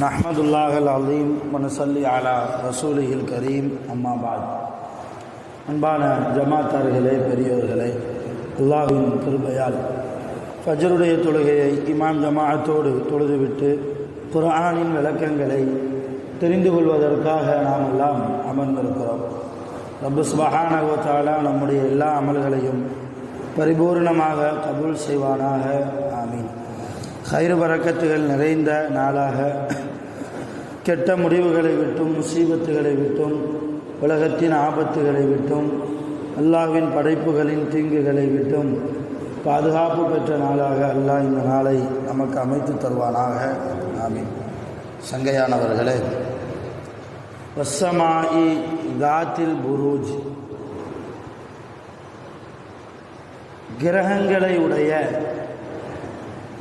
நஹ்மதுல்லாஹல் அலீம் வனசல்லி அலா ரசூலிஹில் கரீம் அம்மா பாத். அன்பான ஜமாத்தார்களே, பெரியோர்களே, அல்லாஹ்வின் கிருபையால் ஃபஜ்ருடைய தொழுகையை இமாம் ஜமாஅத்தோடு தொழுதுவிட்டு குர்ஆனின் விளக்கங்களை தெரிந்து கொள்வதற்காக நாம் எல்லாம் அமர்ந்திருக்கிறோம். ரப்பு சுப்ஹானஹு வ தஆலா நம்முடைய எல்லா அமல்களையும் பரிபூர்ணமாக கபூல் செய்வானாக. ஆமீன். ஹைர் பரக்கத்துகள் நிறைந்த நாளாக, கெட்ட முடிவுகளை விட்டும், முசீபத்துகளை விட்டும், உலகத்தின் ஆபத்துகளை விட்டும், அல்லாஹ்வின் படைப்புகளின் தீங்குகளை விட்டும் பாதுகாப்பு பெற்ற நாளாக அல்லாஹ் இந்த நாளை நமக்கு அமைத்து தருவானாக. ஆமீன். சங்கையானவர்களே, வஸ்ஸமாஇ தாத்தில் புரூஜ், கிரகங்களை உடைய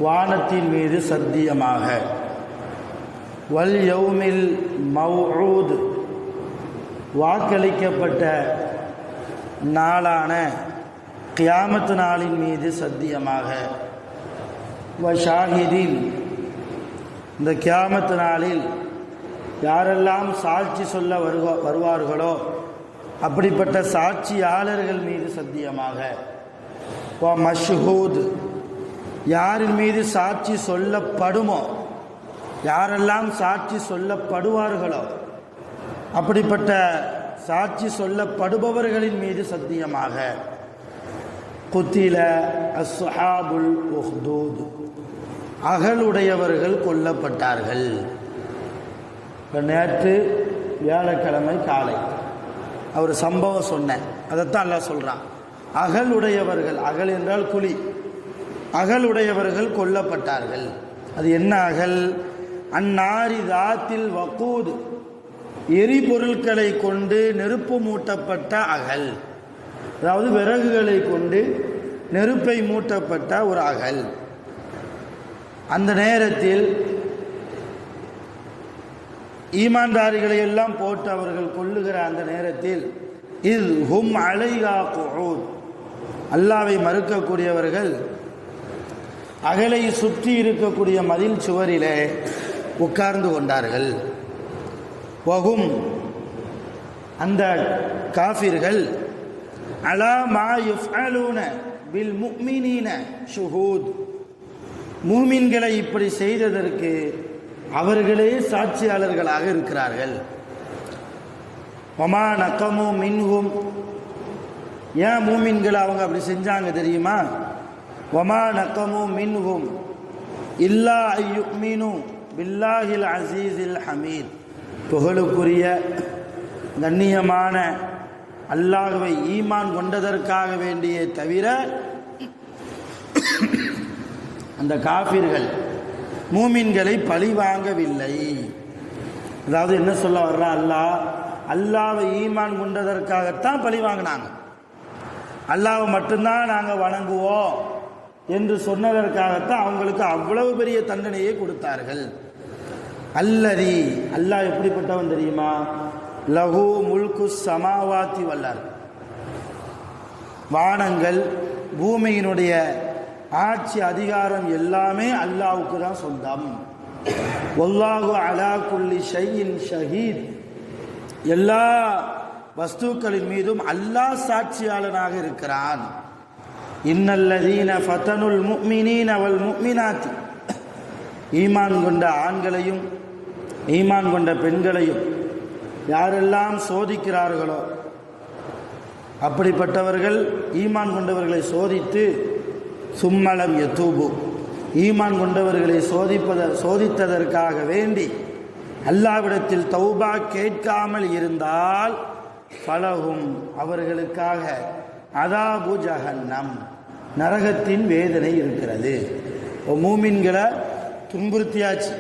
வானத்தின் மீது சத்தியமாக, வல் யௌமில் மவ்ஊத், வாக்களிக்கப்பட்ட நாளான கியாமத்து நாளின் மீது சத்தியமாக, வ ஷாஹிதீன், இந்த கியாமத்து நாளில் யாரெல்லாம் சாட்சி சொல்ல வருவார்களோ அப்படிப்பட்ட சாட்சியாளர்கள் மீது சத்தியமாக, வ மஷ்ஹூத், யாரின் மீது சாட்சி சொல்லப்படுமோ, யாரெல்லாம் சாட்சி சொல்லப்படுவார்களோ அப்படிப்பட்ட சாட்சி சொல்லப்படுபவர்களின் மீது சத்தியமாக, குத்தில அஸ்ஹாபுல் உஹ்தூத், அகலுடையவர்கள் கொல்லப்பட்டார்கள். இப்போ நேற்று வியாழக்கிழமை காலை அவர் சம்பவம் சொன்னேன், அதைத்தான் அல்லாஹ் சொல்கிறான். அகலுடையவர்கள், அகல் என்றால் குழி, அகலுடையவர்கள் கொல்லப்பட்டார்கள். அது என்ன அகல்? அந்நாரி தாத்தில் வக்கூத், எரிபொருட்களை கொண்டு நெருப்பு மூட்டப்பட்ட அகல், அதாவது விறகுகளை கொண்டு நெருப்பை மூட்டப்பட்ட ஒரு அகல். அந்த நேரத்தில் ஈமான்தாரிகளை எல்லாம் போட்டு அவர்கள் கொல்லுகிற அந்த நேரத்தில் இல் ஹும் அலைஹா குஊத், அல்லாஹ்வை மறுக்கக்கூடியவர்கள் அகலை சுற்றி இருக்கக்கூடிய மதில் சுவரிலே உட்கார்ந்து கொண்டார்கள். வஹும், அந்த காஃபிர்கள், அலா மா யுஃஅலூன பில் முஃமினீன ஷுஹூத், மூமின்களை இப்படி செய்ததற்கு அவர்களே சாட்சியாளர்களாக இருக்கிறார்கள். வமா நகமு மின்ஹும், ஏன் மூமின்களை அவங்க அப்படி செஞ்சாங்க தெரியுமா? வமா நகமு மின்ஹும் இல்லா ஐயுமினு பில்லாஹில் அசீஸில் ஹமீத், புகழுக்குரிய கண்ணியமான அல்லாஹ்வை ஈமான் கொண்டதற்காக வேண்டியே தவிர அந்த காஃபிர்கள் மூமின்களை பழி வாங்கவில்லை. அதாவது என்ன சொல்ல வர்றா, அல்லாஹ்வை ஈமான் கொண்டதற்காகத்தான் பழி வாங்கினாங்க. அல்லாஹ்வை மட்டும்தான் நாங்கள் வணங்குவோம் என்று சொன்னதற்காகத்தான் அவங்களுக்கு அவ்வளவு பெரிய தண்டனையை கொடுத்தார்கள். அல்லதி, அல்லாஹ் எப்படிப்பட்டவன் தெரியுமா? லஹு முல்கு சமாவாத்தி வல்லார், வானங்கள் பூமியினுடைய ஆட்சி அதிகாரம் எல்லாமே அல்லாஹ்வுக்கு தான் சொந்தம். வல்லாஹு அலா குல்லி ஷைஇன் ஷஹீத், எல்லா வஸ்துக்களின் மீதும் அல்லாஹ் சாட்சியாளனாக இருக்கிறான். இன்னல்லதீன ஃபதனுல் முஃமினீன வல் முஃமினாத், ஈமான் கொண்ட ஆண்களையும் ஈமான் கொண்ட பெண்களையும் யாரெல்லாம் சோதிக்கிறார்களோ அப்படிப்பட்டவர்கள், ஈமான் கொண்டவர்களை சோதித்து சும்மலம் யதூபு, ஈமான் கொண்டவர்களை சோதித்ததற்காக வேண்டி அல்லாஹ்விடத்தில் தௌபா கேட்காமல் இருந்தால் ஃபலஹும், அவர்களுக்காக அதாபு ஜஹன்னம், நரகத்தின் வேதனை இருக்கிறது. மூமின்களை துன்புறுத்தியாச்சு,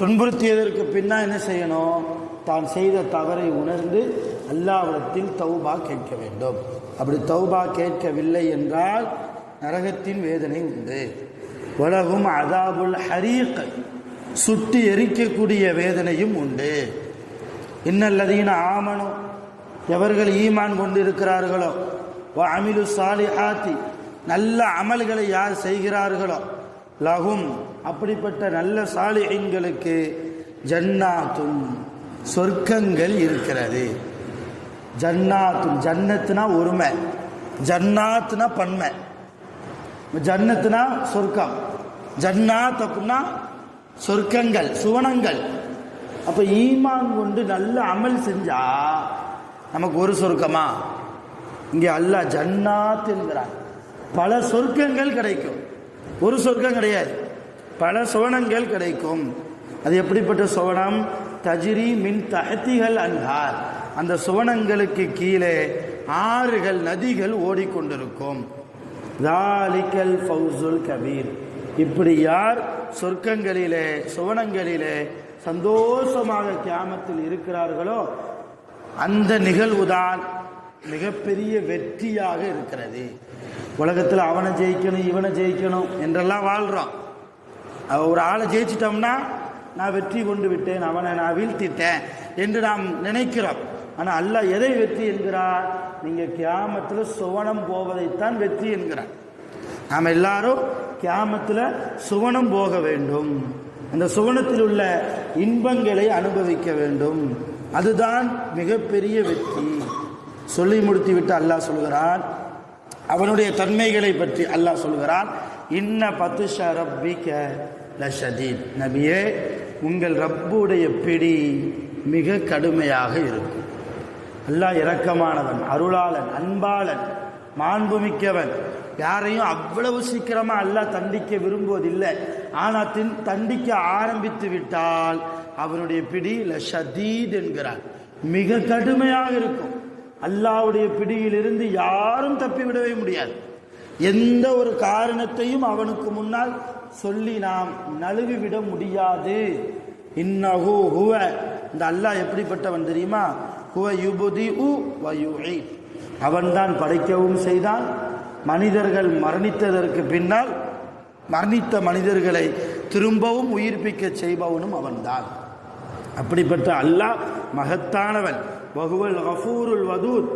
துன்புறுத்தியதற்கு பின்னா என்ன செய்யணும்? தான் செய்த தவறை உணர்ந்து அல்லாஹ்விடத்தில் தௌபா கேட்க வேண்டும். அப்படி தௌபா கேட்கவில்லை என்றால் நரகத்தின் வேதனை உண்டு. வலஹும் அதாபுல் ஹரீக், சுட்டி எரிக்கக்கூடிய வேதனையும் உண்டு. இன்னல்லதீன ஆமனு, எவர்கள் ஈமான் கொண்டு இருக்கிறார்களோ, வ அமிலு சாலிஹாத்தி, நல்ல அமல்களை யார் செய்கிறார்களோ லஹும் அப்படிப்பட்ட நல்ல சாலிஹீன்களுக்கு ஜன்னாத்துன் சொர்க்கங்கள் இருக்கிறது. ஜன்னாத்துன் ஜன்னத்துனா ஒருமை, ஜன்னாத்துனா பன்மை, ஜன்னத்துனா சொர்க்கம், ஜன்னாத் அப்படின்னா சொர்க்கங்கள் சுவனங்கள். அப்ப ஈமான் கொண்டு நல்ல அமல் செஞ்சா நமக்கு ஒரு சொர்க்கமா? இங்கே அல்லாஹ் ஜன்னாத் என்கிறார். பல சொர்க்கங்கள் கிடைக்கும், ஒரு சொர்க்கம் கிடையாது, பல சுவனங்கள் கிடைக்கும். அது எப்படிப்பட்ட சுவனம்? தஜ்ரி மின் தஹ்திஹல் அன்ஹார், அந்த சுவனங்களுக்கு கீழே ஆறுகள் நதிகள் ஓடிக்கொண்டிருக்கும். தாலிகல் ஃபௌசுல் கபீர். இப்படி யார் சொர்க்கங்களிலே சுவனங்களிலே சந்தோஷமாக கியாமத்தில் இருக்கிறார்களோ அந்த நிகழ்வுதான் மிகப்பெரிய வெற்றியாக இருக்கிறது. உலகத்தில் அவனை ஜெயிக்கணும் இவனை ஜெயிக்கணும் என்றெல்லாம் வாழ்கிறோம். ஒரு ஆளை ஜெயிச்சிட்டோம்னா நான் வெற்றி கொண்டு விட்டேன், அவனை நான் வீழ்த்திட்டேன் என்று நாம் நினைக்கிறோம். ஆனால் அல்லாஹ் எதை வெற்றி என்கிறார்? நீங்கள் கியாமத்தில் சுவனம் போவதைத்தான் வெற்றி என்கிறார். நாம் எல்லாரும் கியாமத்தில் சுவனம் போக வேண்டும், அந்த சுவனத்தில் உள்ள இன்பங்களை அனுபவிக்க வேண்டும், அதுதான் மிகப்பெரிய வெற்றி. சொல்லி முடித்து விட்டு அல்லாஹ் சொல்கிறான், அவனுடைய தன்மைகளை பற்றி அல்லாஹ் சொல்கிறான், இன்ன பத்துஷ ரப்பிக லஷதீத். நபியே, உங்கள் ரப்புடைய பிடி மிக கடுமையாக இருக்கும். அல்லாஹ் இரக்கமானவன், அருளாளன், அன்பாளன், மாண்புமிக்கவன். யாரையும் அவ்வளவு சீக்கிரமா அல்லாஹ் தண்டிக்க விரும்புவதில்லை. ஆனால் தண்டிக்க ஆரம்பித்து விட்டால் அவனுடைய பிடி லஷதீத் என்கிறார், மிக கடுமையாக இருக்கும். அல்லாஹ்வுடைய பிடியிலிருந்து யாரும் தப்பிவிடவே முடியாது. எந்த ஒரு காரணத்தையும் அவனுக்கு முன்னால் சொல்லி நாம் நழுவிவிட முடியாது. இன்னஹு ஹுவ, இந்த அல்லாஹ் எப்படிப்பட்டவன் தெரியுமா? ஹுவ யுப்திஉ வ யுஈத், அவன்தான் படைக்கவும் செய்தான், மனிதர்கள் மரணித்ததற்கு பின்னால் மரணித்த மனிதர்களை திரும்பவும் உயிர்ப்பிக்க செய்பவனும் அவன்தான். அப்படிப்பட்ட அல்லாஹ் மகத்தானவன். வஹுவல் கஃபூருல் வதூத்,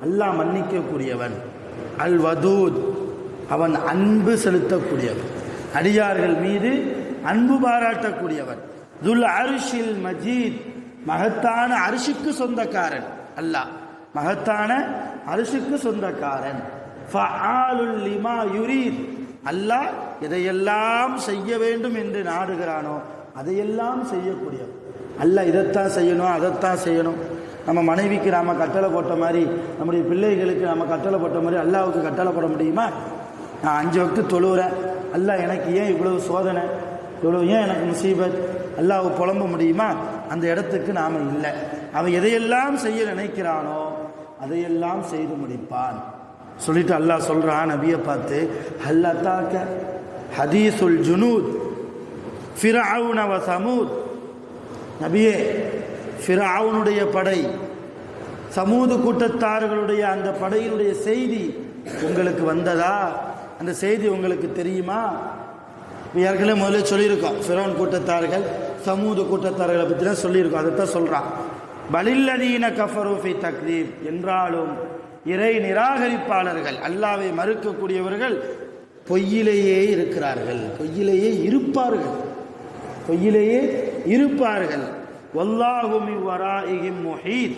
அல்லாஹ் மன்னிக்கக்கூடியவன். அல் வதூத், அவன் அன்பு செலுத்தக்கூடியவன், அடியார்கள் மீது அன்பு பாராட்டக்கூடியவன். துல் அர்ஷில் மஜீத், மகத்தான அரிசிக்கு சொந்தக்காரன் அல்லாஹ், மகத்தான அரிசிக்கு சொந்தக்காரன். ஃபஆலுல் லிமா யுரீத், அல்லாஹ் எதையெல்லாம் செய்ய வேண்டும் என்று நாடுகிறானோ அதையெல்லாம் செய்யக்கூடியவன். அல்லாஹ் இதைத்தான் செய்யணும் அதைத்தான் செய்யணும். நம்ம மனைவிக்கு நாம கட்டளை போட்ட மாதிரி, நம்முடைய பிள்ளைகளுக்கு நம்ம கட்டளை போட்ட மாதிரி அல்லாஹ்வுக்கு கட்டளை போட முடியுமா? நான் 5 வக்து தொழுகிறேன், அல்லாஹ் எனக்கு ஏன் இவ்வளவு சோதனை, இவ்வளவு ஏன் எனக்கு முசீபத், அல்லாஹ் புலம்ப முடியுமா? அந்த இடத்துக்கு நாம் இல்லை. அவன் எதையெல்லாம் செய்ய நினைக்கிறானோ அதையெல்லாம் செய்து முடிப்பான். சொல்லிட்டு அல்லாஹ் சொல்றான் நபியை பார்த்து, ஹல்லத்தாக்க ஹதீசுல் ஜுனூத் ஃபிரஅவுன வ சமூத். நபியே, ஃபிரஅவுனுடைய படை, சமூது கூட்டத்தார்களுடைய அந்த படையினுடைய செய்தி உங்களுக்கு வந்ததா? அந்த செய்தி உங்களுக்கு தெரியுமா? ஏற்கனவே முதல்ல சொல்லியிருக்கோம், ஃபிரௌன் கூட்டத்தார்கள் சமூது கூட்டத்தார்களை பற்றி தான் சொல்லியிருக்கோம். அதைத்தான் சொல்கிறான். பலில்லதீன கஃபரு ஃபி தக்தீப், என்றாலும் இறை நிராகரிப்பாளர்கள், அல்லாஹ்வை மறுக்கக்கூடியவர்கள் பொய்யிலேயே இருக்கிறார்கள், பொய்யிலேயே இருப்பார்கள், பொய்யிலேயே இருப்பார்கள். வல்லாஹு மின் வராஇஹிம் முஹீத்,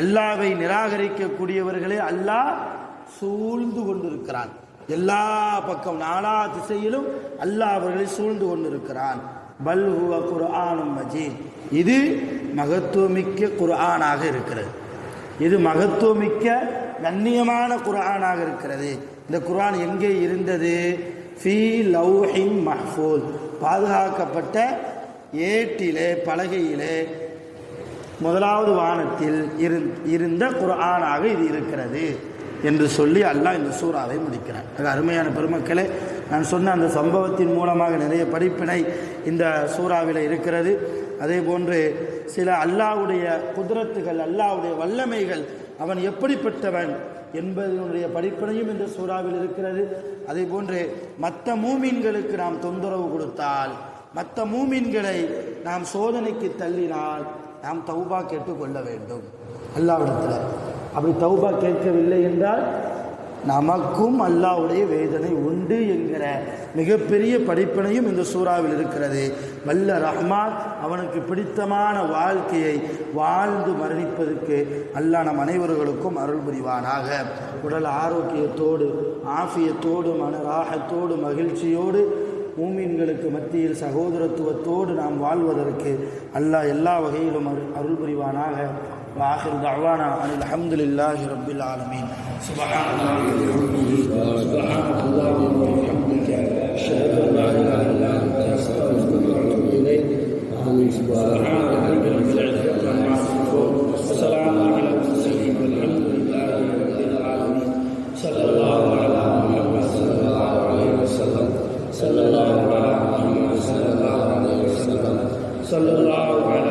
அல்லாஹ்வை நிராகரிக்கக்கூடியவர்களே அல்லாஹ் சூழ்ந்து கொண்டிருக்கிறான். எல்லா பக்கம் நாலா திசையிலும் அல்லாஹ் அவர்களை சூழ்ந்து கொண்டிருக்கிறான். பல் ஹுவ குர்ஆனும் மஜீத், இது மகத்துவமிக்க குர்ஆனாக இருக்கிறது, இது மகத்துவமிக்க கண்ணியமான குர்ஆனாக இருக்கிறது. இந்த குர்ஆன் எங்கே இருந்தது? ஃபீ லௌஹின் மஹ்ஃபூஸ், பாதுகாக்கப்பட்ட ஏட்டிலே பலகையிலே முதலாவது வானத்தில் இருந்த குர்ஆனாக இது இருக்கிறது என்று சொல்லி அல்லாஹ் இந்த சூறாவை முடிக்கிறார். அருமையான பெருமக்களே, நான் சொன்ன அந்த சம்பவத்தின் மூலமாக நிறைய படிப்பினை இந்த சூறாவில் இருக்கிறது. அதே போன்று சில அல்லாஹ்வுடைய குத்ரத்துகள், அல்லாஹ்வுடைய வல்லமைகள், அவன் எப்படிப்பட்டவன் என்பதனுடைய படிப்பினையும் இந்த சூறாவில் இருக்கிறது. அதே போன்று மற்ற மூமீன்களுக்கு நாம் தொந்தரவு கொடுத்தால், மற்ற மூமீன்களை நாம் சோதனைக்கு தள்ளினால் நாம் தௌபா கேட்டுக்கொள்ள வேண்டும் அல்லாஹ்விடத்தில். அப்படி தௌபா கேட்கவில்லை என்றால் நமக்கும் அல்லாஹ்வுடைய வேதனை உண்டு என்கிற மிகப்பெரிய படிப்பினையும் இந்த சூறாவில் இருக்கிறது. வல்ல ரஹ்மான் அவனுக்கு பிடித்தமான வாழ்க்கையை வாழ்ந்து மரணிப்பதற்கு அல்லாஹ் நம் அனைவர்களுக்கும் அருள் புரிவானாக. உடல் ஆரோக்கியத்தோடு ஆஃபியத்தோடு மனராகத்தோடு மகிழ்ச்சியோடு மூமின்களுக்கு மத்தியில் சகோதரத்துவத்தோடு நாம் வாழ்வதற்கு அல்லாஹ் எல்லா வகையிலும் அருள் புரிவானாக. وآخر دعوانا أن الحمد لله رب العالمين. سبحان الله وبحمدك أشهد أن لا إله إلا أنت أستغفرك وأتوب إليك. سبحان ربك رب العزة عما يصفون وسلام على المرسلين والحمد لله رب العالمين. صلى الله على محمد صلى الله عليه وسلم. صلى الله على محمد صلى الله عليه وسلم. صلى الله على